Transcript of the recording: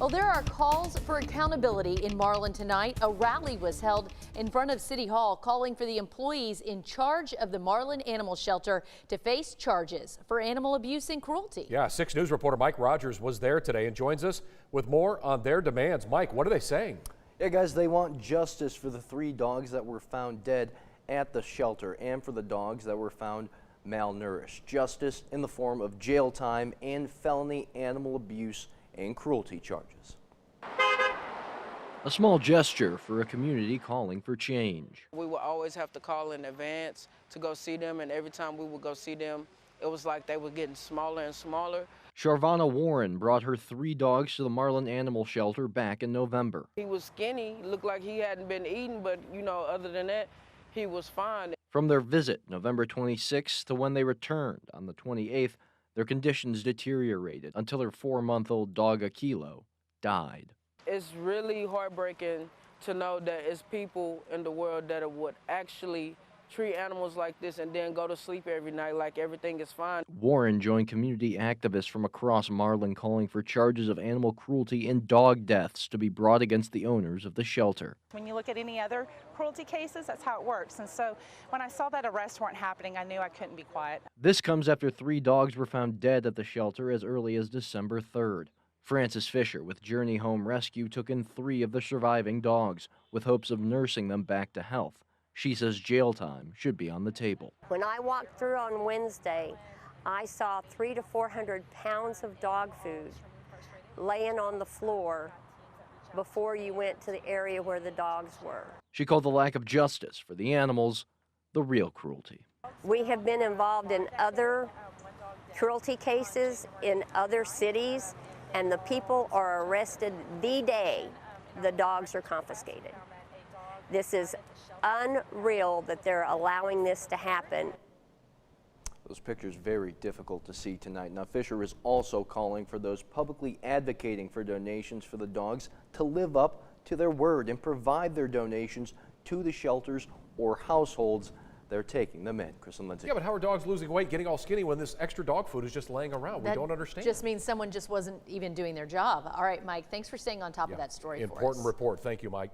Well, there are calls for accountability in Marlin tonight. A rally was held in front of City Hall calling for the employees in charge of the Marlin Animal Shelter to face charges for animal abuse and cruelty. Yeah, 6 News reporter Mike Rogers was there today and joins us with more on their demands. Mike, what are they saying? Yeah, guys, they want justice for the 3 dogs that were found dead at the shelter and for the dogs that were found malnourished. Justice in the form of jail time and felony animal abuse and cruelty charges. A small gesture for a community calling for change. We would always have to call in advance to go see them, and every time we would go see them, it was like they were getting smaller and smaller. Sharvana Warren brought her 3 dogs to the Marlin Animal Shelter back in November. He was skinny, looked like he hadn't been eating, but other than that, he was fine. From their visit November 26th to when they returned on the 28th, their conditions deteriorated until her 4-month-old dog Akilo died. It's really heartbreaking to know that it's people in the world that would actually treat animals like this and then go to sleep every night like everything is fine. Warren joined community activists from across Marlin calling for charges of animal cruelty and dog deaths to be brought against the owners of the shelter. When you look at any other cruelty cases, that's how it works. And so when I saw that arrests weren't happening, I knew I couldn't be quiet. This comes after 3 dogs were found dead at the shelter as early as December 3rd. Frances Fisher with Journey Home Rescue took in 3 of the surviving dogs with hopes of nursing them back to health. She says jail time should be on the table. When I walked through on Wednesday, I saw 300 to 400 pounds of dog food laying on the floor before you went to the area where the dogs were. She called the lack of justice for the animals the real cruelty. We have been involved in other cruelty cases in other cities, and the people are arrested the day the dogs are confiscated. This is unreal that they're allowing this to happen. Those pictures very difficult to see tonight. Now, Fisher is also calling for those publicly advocating for donations for the dogs to live up to their word and provide their donations to the shelters or households they're taking them in. Chris and Lindsay. Yeah, but how are dogs losing weight, getting all skinny when this extra dog food is just laying around? We don't understand. Just means someone just wasn't even doing their job. All right, Mike, thanks for staying on top of that story for us. Important report. Thank you, Mike.